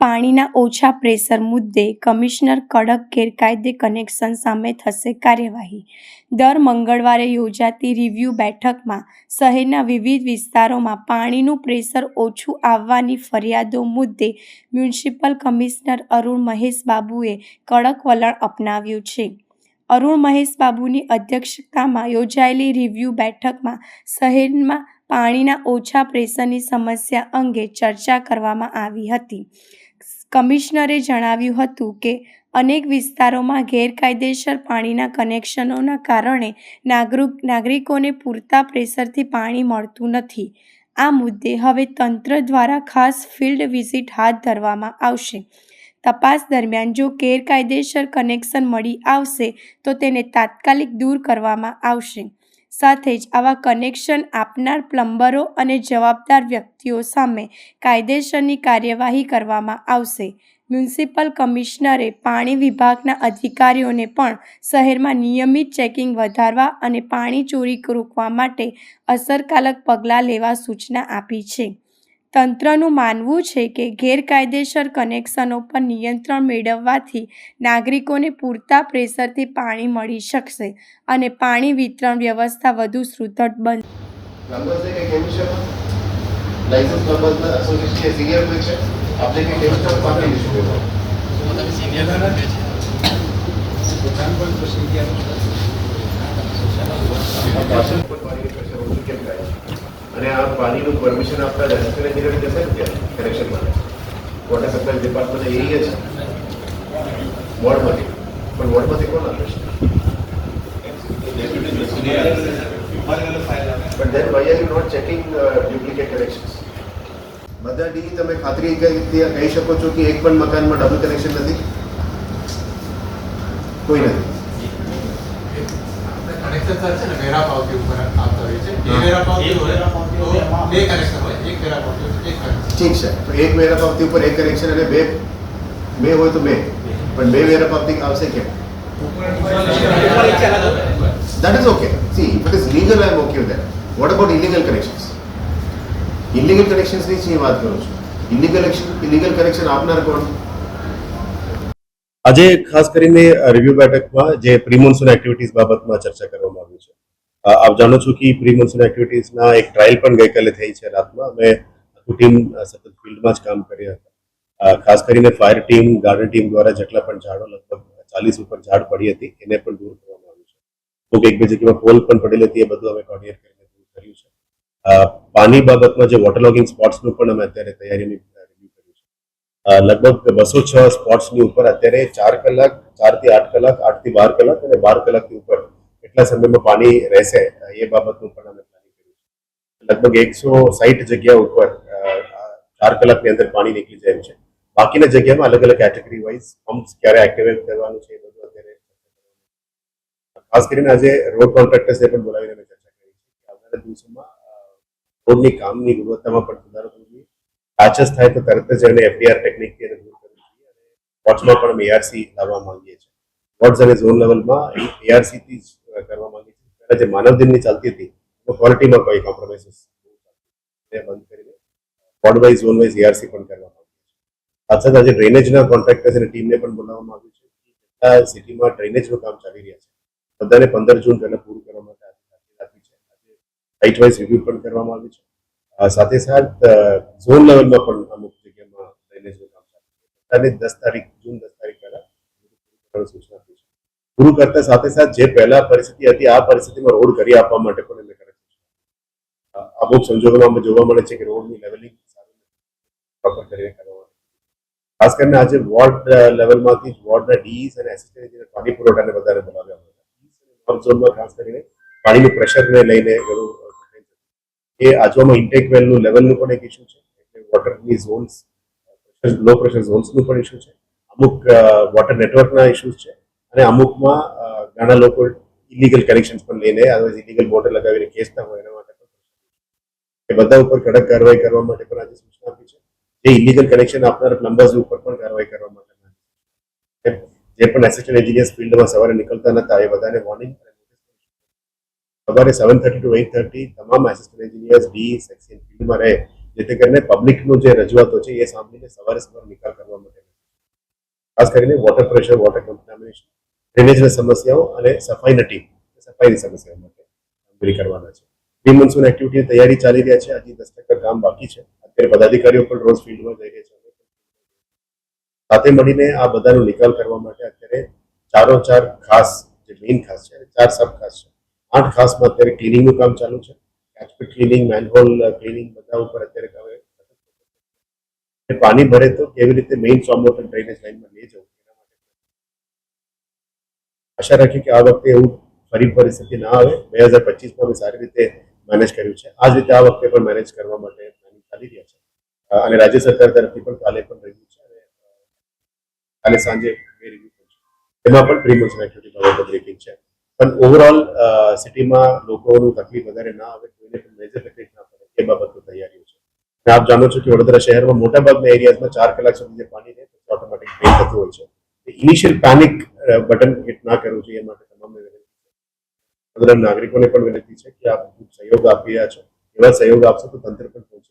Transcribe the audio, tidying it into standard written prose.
પાણીના ઓછા પ્રેશર મુદ્દે કમિશનર કડક ગેરકાયદે કનેક્શન સામે થશે કાર્યવાહી. દર મંગળવારે યોજાતી રિવ્યૂ બેઠકમાં શહેરના વિવિધ વિસ્તારોમાં પાણીનું પ્રેશર ઓછું આવવાની ફરિયાદો મુદ્દે મ્યુનિસિપલ કમિશનર અરુણ મહેશ બાબુએ કડક વલણ અપનાવ્યું છે. અરુણ મહેશ બાબુની અધ્યક્ષતામાં યોજાયેલી રિવ્યૂ બેઠકમાં શહેરમાં પાણીના ઓછા પ્રેશરની સમસ્યા અંગે ચર્ચા કરવામાં આવી હતી. કમિશનરે જણાવ્યું હતું કે અનેક વિસ્તારોમાં ગેરકાયદેસર પાણીના કનેક્શનોના કારણે નાગરિકોને પૂરતા પ્રેશરથી પાણી મળતું નથી. આ મુદ્દે હવે તંત્ર દ્વારા ખાસ ફિલ્ડ વિઝિટ હાથ ધરવામાં આવશે. તપાસ દરમિયાન જો ગેરકાયદેસર કનેક્શન મળી આવશે તો તેને તાત્કાલિક દૂર કરવામાં આવશે. સાથે જ આવા કનેક્શન આપનાર પ્લમ્બરો અને જવાબદાર વ્યક્તિઓ સામે કાયદેસરની કાર્યવાહી કરવામાં આવશે. મ્યુનિસિપલ કમિશનરે પાણી વિભાગના અધિકારીઓને પણ શહેરમાં નિયમિત ચેકિંગ વધારવા અને પાણી ચોરી રોકવા માટે અસરકારક પગલાં લેવા સૂચના આપી છે. તંત્રનું માનવું છે કે ગેરકાયદેસર કનેક્શનો પર નિયંત્રણ મેળવવાથી નાગરિકોને પૂરતા પ્રેશરથી પાણી મળી શકશે અને પાણી વિતરણ વ્યવસ્થા વધુ સુદૃઢ બનશે. અને આ પાણીનું પરમિશન આપતા રેસિડેન્ટ એન્જિનિયર જશે ને ત્યાં કનેક્શન માટે વોટર સપ્લાય ડિપાર્ટમેન્ટ એ છે વોર્ડમાંથી, પણ વોર્ડમાંથી કોણ આપે છે? But then why are you not checking duplicate connections? બધા ડી તમે ખાતરી કહી શકો છો કે એક પણ મકાનમાં ડબલ કનેક્શન નથી? કોઈ નથી. કનેક્શન સર છે ને વેરા પાવતી ઉપર આવતા હોય છે. એ વેરા પાવતી હોય તો બે કનેક્શન હોય, એક વેરા પાવતી ઉપર એક કનેક્શન. ઠીક છે, તો એક વેરા પાવતી ઉપર એક કનેક્શન અને બે હોય તો બે, પણ બે વેરા પાવતી આવશે કેમ? That is okay. See, if it is legal, I am okay with that. What about illegal connections? Illegal connections ની શું વાત કરું છું? illegal connection આપનાર કોણ? આજે ખાસ કરીને રિવ્યુ બેઠકમાં જે પ્રી મોન્સૂન એક્ટિવિટીઝ બાબતમાં ચર્ચા કરવામાં આવી છે. આપ જાણો છો કે પ્રી મોન્સૂન એક્ટિવિટીઝના એક ટ્રાયલ પણ ગઈકાલે થઈ છે રાતમાં. અમે આખું ટીમ સતત ફિલ્ડમાં જ કામ કર્યા હતા. ખાસ કરીને ફાયર ટીમ, ગાર્ડન ટીમ દ્વારા જેટલા પણ ઝાડો, લગભગ 40 ઉપર ઝાડ પડી હતી, એને પણ દૂર કરવામાં આવ્યું છે. તો એક બે જગ્યામાં પોલ પણ પડેલી હતી, એ બધું અમે કોર્ડિનેટ કરીને દૂર કર્યું છે. પાણી બાબતમાં જે વોટર લોગિંગ સ્પોટ્સનું પણ અમે અત્યારે તૈયારીની લગભગ 206 સ્પોટ્સની ઉપર અત્યારે 4 કલાક, 4 થી 8 કલાક, 8 થી 12 કલાક અને 12 કલાકથી ઉપર એટલા સમયમાં પાણી રહેશે એ બાબતનું પણ અમે પ્લાનિંગ કર્યું છે. લગભગ 160 જગ્યા ઉપર 4 કલાકની અંદર પાણી નીકળી જાય છે. બાકીના જગ્યામાં અલગ અલગ કેટેગરી વાઇઝ પમ્પ્સ ક્યારે એક્ટિવેટ કરવાનું છે એ બધું અત્યારે ખાસ કરીને આજે રોડ કોન્ટ્રાક્ટર્સને પણ બોલાવીને અમે ચર્ચા કરી છે કે આવનારા દિવસોમાં રોડની કામની ગુણવત્તામાં પણ સુધારો થવો જોઈએ. પેચેસ થાય તો તરત જ એને એફડીઆર ટેકનિકથી એને દૂર કરવી જોઈએ. અને વોર્ડ્સમાં પણ અમે એઆરસી લાવવા માંગીએ છીએ. વોર્ડ્સ અને ઝોન લેવલમાં એઆરસીથી જ કરવા માંગીએ છીએ. પહેલાં જે માનવ દિનની ચાલતી હતી તો ક્વોલિટીમાં કોઈ કોમ્પ્રોમાઇઝીસ બંધ કરીને ward wise, zone wise arc પણ કરવા માંગીએ છીએ. સાથે સાથે આજે ડ્રેનેજના કોન્ટ્રાક્ટર્સ અને ટીમને પણ બોલાવવામાં આવ્યું છે. આ સિટીમાં ડ્રેનેજનું કામ ચાલી રહ્યા છે. બધાને 15 જૂન પહેલા પૂરું કરવા માટે આપી છે. આજે સાઇટ વાઇઝ રિવ્યુ પણ કરવામાં આવ્યું છે. સાથે સાથે ઝોન લેવલમાં પણ અમુક જગ્યામાં ડ્રેનેજનું કામ ચાલે છે. 10 તારીખ પહેલા સૂચના આપી છે. પૂરું કરતા સાથે સાથે જે પહેલા પરિસ્થિતિ હતી આ પરિસ્થિતિમાં રોડ કરી આપવા માટે પણ અમે કરે છે. અમુક સંજોગોમાં જોવા મળે છે કે રોડની લેવલિંગ પ્રોપર કરીને કરવામાં ખાસ કરીને આજે વોર્ડ લેવલમાંથી વોર્ડના ડીઈસ અને એસિસ્ટન્ટ એન્જિનિયર પાણી પુરવઠાને વધારે બોલાવ્યા હતા. ઝોનમાં ખાસ કરીને પાણીનું પ્રેશરને લઈને ઘણું એ આજવામાં ઇન્ટેક વેલનું લેવલનું પણ એક ઇસ્યુ છે. એટલે વોટરની ઝોન્સ, લો પ્રેશર ઝોન્સનું પણ ઇસ્યુ છે. અમુક વોટર નેટવર્કના ઇસ્યુઝ છે અને અમુકમાં ઘણા લોકો ઇલીગલ કનેક્શન્સ પણ લઈને ઇલીગલ મોટર લગાવીને ખેંચતા હોય એના માટે પણ એ બધા ઉપર કડક કાર્યવાહી કરવા માટે પણ આજે સૂચના આપી છે. જે ઇલીગલ કનેક્શન આપનાર પ્લમ્બર્સ ઉપર પણ કાર્યવાહી કરવા માટે જે પણ એસિસ્ટન્ટ એન્જિનિયર્સ ફિલ્ડમાં સવારે નીકળતા નતા એ બધાને વોર્નિંગ સવારે 7:30 to 8:30 તમામ એસિસ્ટન્ટ એન્જિનિયર્સ ડી સેક્શન ફિલ્ડમાં રહે જેથી કરીને પબ્લિકનો જે રજૂઆતો છે એ સાંભળીને સવારે નિકાલ કરવા માટે ખાસ કરીને વોટર પ્રેશર, વોટર કન્ટામિનેશન, ડ્રેનેજની સમસ્યાઓ અને સફાઈની સમસ્યાઓ માટે કામગીરી કરવાના છે. પ્રી મોન્સૂન એક્ટિવિટીની તૈયારી ચાલી રહ્યા છે. હજી 10% કામ બાકી છે. અત્યારે પદાધિકારીઓ પણ રોજ ફિલ્ડમાં જઈ રહ્યા છે. સાથે મળીને આ બધાનો નિકાલ કરવા માટે અત્યારે 4 ખાસ જે મેઇન ખાસ છે 4 સબ ખાસ છે. 8 ખાસમાં અત્યારે ક્લિનિંગનું કામ ચાલુ છે. કેચપીટ ક્લિનિંગ, મેનહોલ ક્લિનિંગ બધા ઉપર અત્યારે પાણી ભરે તો કેવી રીતે મેઇન સ્ટોર્મ વોટર ડ્રેનેજ લાઇનમાં લઈ જવું એના માટે આશા રાખી કે આ વખતે એવું ફરી પરિસ્થિતિ ના આવે. 2025માં અમે સારી રીતે મેનેજ કર્યું છે. આ જ રીતે આ વખતે પણ મેનેજ કરવા માટે પ્લાનિંગ ચાલી રહ્યા છે અને રાજ્ય સરકાર તરફથી પણ કાલે પણ રિવ્યુ છે અને કાલે સાંજે રિવ્યુ પણ છે. એમાં પણ પ્રી મોન્સૂન એક્ટિવિટી બાબતે બ્રીફિંગ છે. પણ ઓવરઓલ સિટીમાં લોકોનું તકલીફ વધારે ના આવે, કોઈને પણ મેજર તકલીફ ના પડે એ બાબતની તૈયારીઓ છે. આપ જાણો છો કે વડોદરા શહેરમાં મોટાભાગના એરિયાઝમાં 4 કલાક સુધી જે પાણી રહે તો ઓટોમેટિક ડ્રેન થતું હોય છે. ઇનિશિયલ પેનિક બટન હિટ ના કરવું જોઈએ. એ માટે તમામને વિનંતી છે. વડોદરા નાગરિકોને પણ વિનંતી છે કે આપ સહયોગ આપી રહ્યા છો. એવા સહયોગ આપશો તો તંત્ર